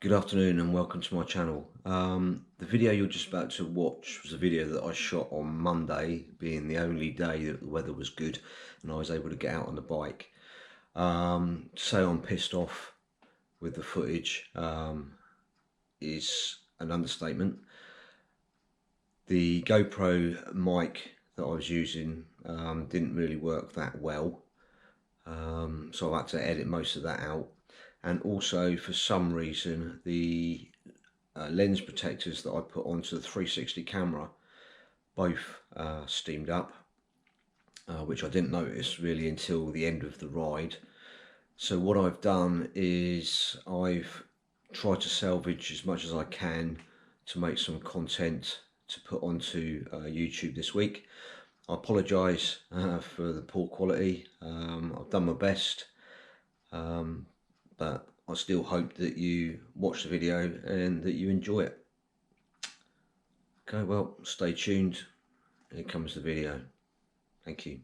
Good afternoon and welcome to my channel. The video you're just about to watch was a video that I shot on Monday, being the only day that the weather was good and I was able to get out on the bike. To say I'm pissed off with the footage is an understatement. The GoPro mic that I was using didn't really work that well, so I had to edit most of that out. And also, for some reason, the lens protectors that I put onto the 360 camera both steamed up, which I didn't notice really until the end of the ride. So what I've done is I've tried to salvage as much as I can to make some content to put onto YouTube this week. I apologise for the poor quality. I've done my best. But I still hope that you watch the video and that you enjoy it. Okay, well, stay tuned. Here comes the video. Thank you.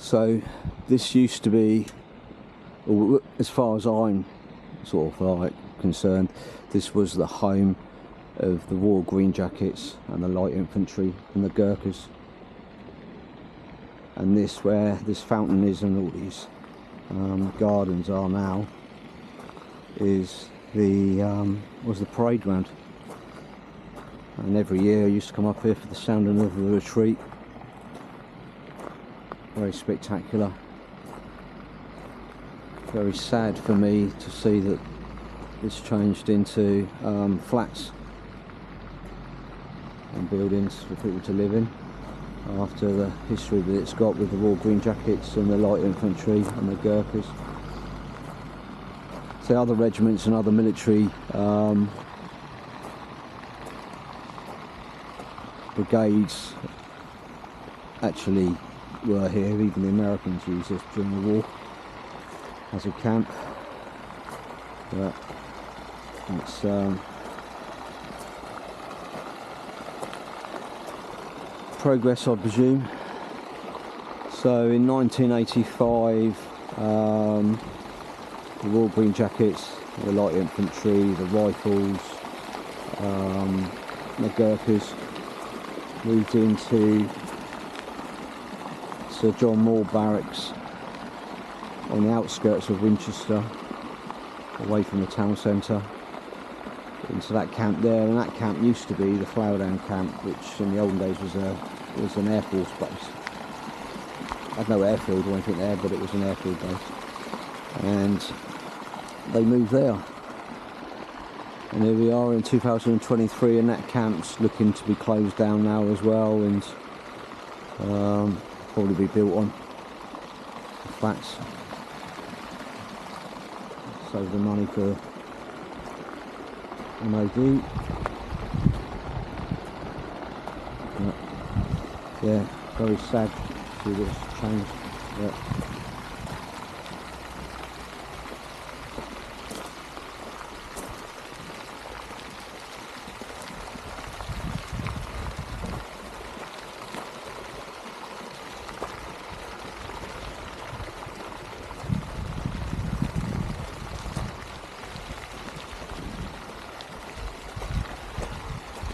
So this used to be, as far as I'm sort of like concerned, this was the home of the Royal Green Jackets and the Light Infantry and the Gurkhas. And this, where this fountain is and all these gardens are now, is the was the parade ground. And every year I used to come up here for the sounding of the retreat. Very spectacular. Very sad for me to see that it's changed into flats and buildings for people to live in, after the history that it's got with the Royal Green Jackets and the Light Infantry and the Gurkhas. So other regiments and other military brigades actually were here. Even the Americans used this during the war as a camp. But it's progress, I presume. So in 1985, the Royal Green Jackets, the Light Infantry, the Rifles, the Gurkhas moved into Sir John Moore Barracks on the outskirts of Winchester, away from the town centre, into that camp there. And that camp used to be the Flowerdown camp, which in the olden days was an Air Force base. Had no airfield or anything there, but it was an airfield base, and they moved there. And here we are in 2023, and that camp's looking to be closed down now as well, and probably be built on flats. Save the money for MOD. Yeah, very sad to see this change. Yeah.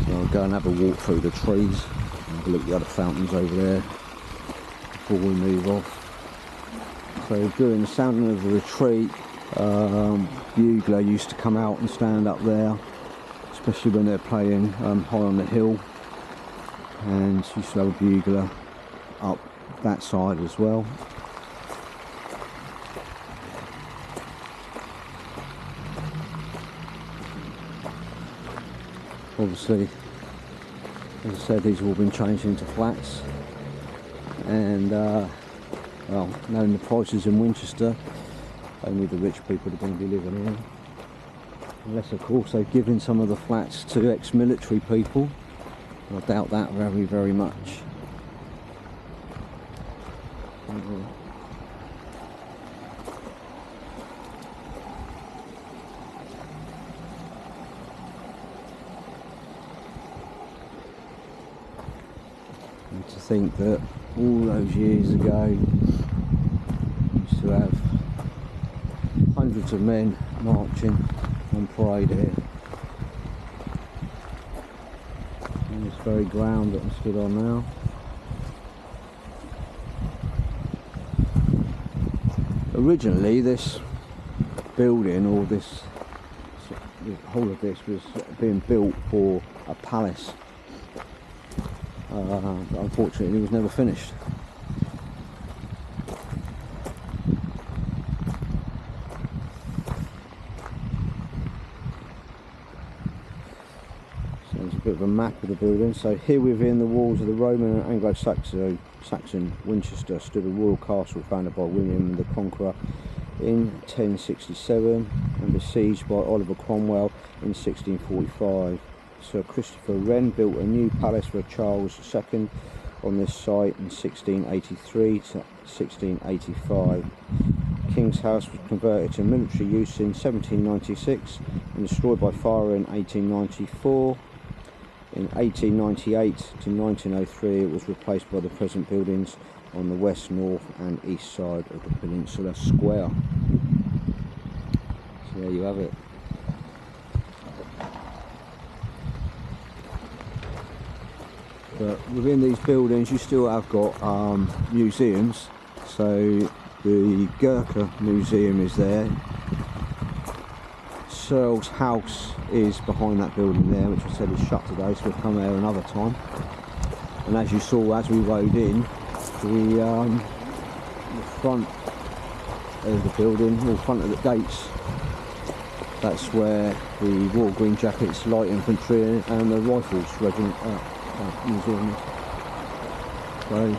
I'll go and have a walk through the trees and have a look at the other fountains over there before we move off. So during the sounding of the retreat, Bugler used to come out and stand up there, especially when they're playing high on the hill, and she used to have a bugler up that side as well. Obviously, as I said, these have all been changed into flats, and well, knowing the prices in Winchester, only the rich people are going to be living here, unless of course they've given some of the flats to ex-military people. I doubt that very, very much. And to think that all those years ago, we used to have hundreds of men marching on parade here. On this very ground that I'm stood on now. Originally this building, or this, the whole of this, was being built for a palace. But unfortunately it was never finished. So there's a bit of a map of the building. So here within the walls of the Roman and Anglo-Saxon Winchester stood a royal castle founded by William the Conqueror in 1067 and besieged by Oliver Cromwell in 1645. Sir Christopher Wren built a new palace for Charles II on this site in 1683 to 1685. King's House was converted to military use in 1796 and destroyed by fire in 1894. In 1898 to 1903 it was replaced by the present buildings on the west, north and east side of the Peninsula Square. So there you have it. But within these buildings you still have got museums. So the Gurkha Museum is there. Searle's house is behind that building there, which I said is shut today, so we'll come there another time. And as you saw as we rode in, the front of the building, or front of the gates, that's where the Royal Green Jackets, Light Infantry and the Rifles Regiment museum is. So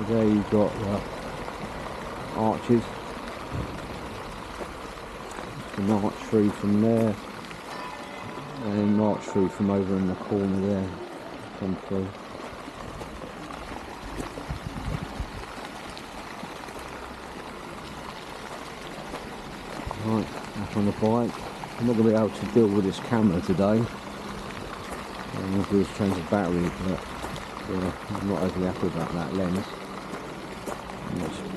there you've got arches. An arch through from there, and march through from over in the corner there, come through. Right, back on the bike. I'm not going to be able to deal with this camera today. I'm going to do is change the battery, but yeah, I'm not overly happy about that lens.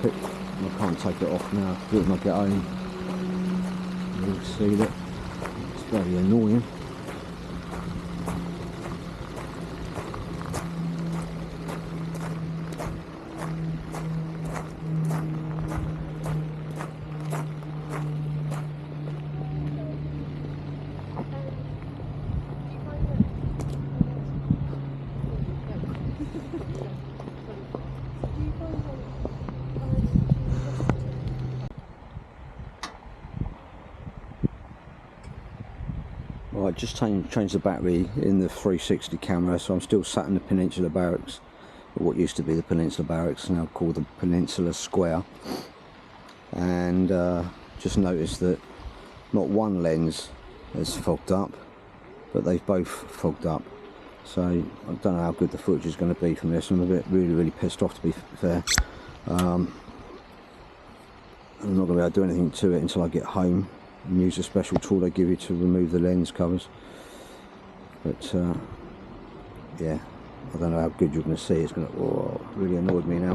I can't take it off now, do it when I get home. You'll see that it's very annoying. Right, just changed the battery in the 360 camera, so I'm still sat in the Peninsula Barracks, or what used to be the Peninsula Barracks, now called the Peninsula Square. And just noticed that not one lens has fogged up, but they've both fogged up. So I don't know how good the footage is going to be from this. I'm a bit really pissed off, to be fair. I'm not going to be able to do anything to it until I get home and use a special tool they give you to remove the lens covers. But yeah, I don't know how good you're going to see. It's going to really annoyed me now.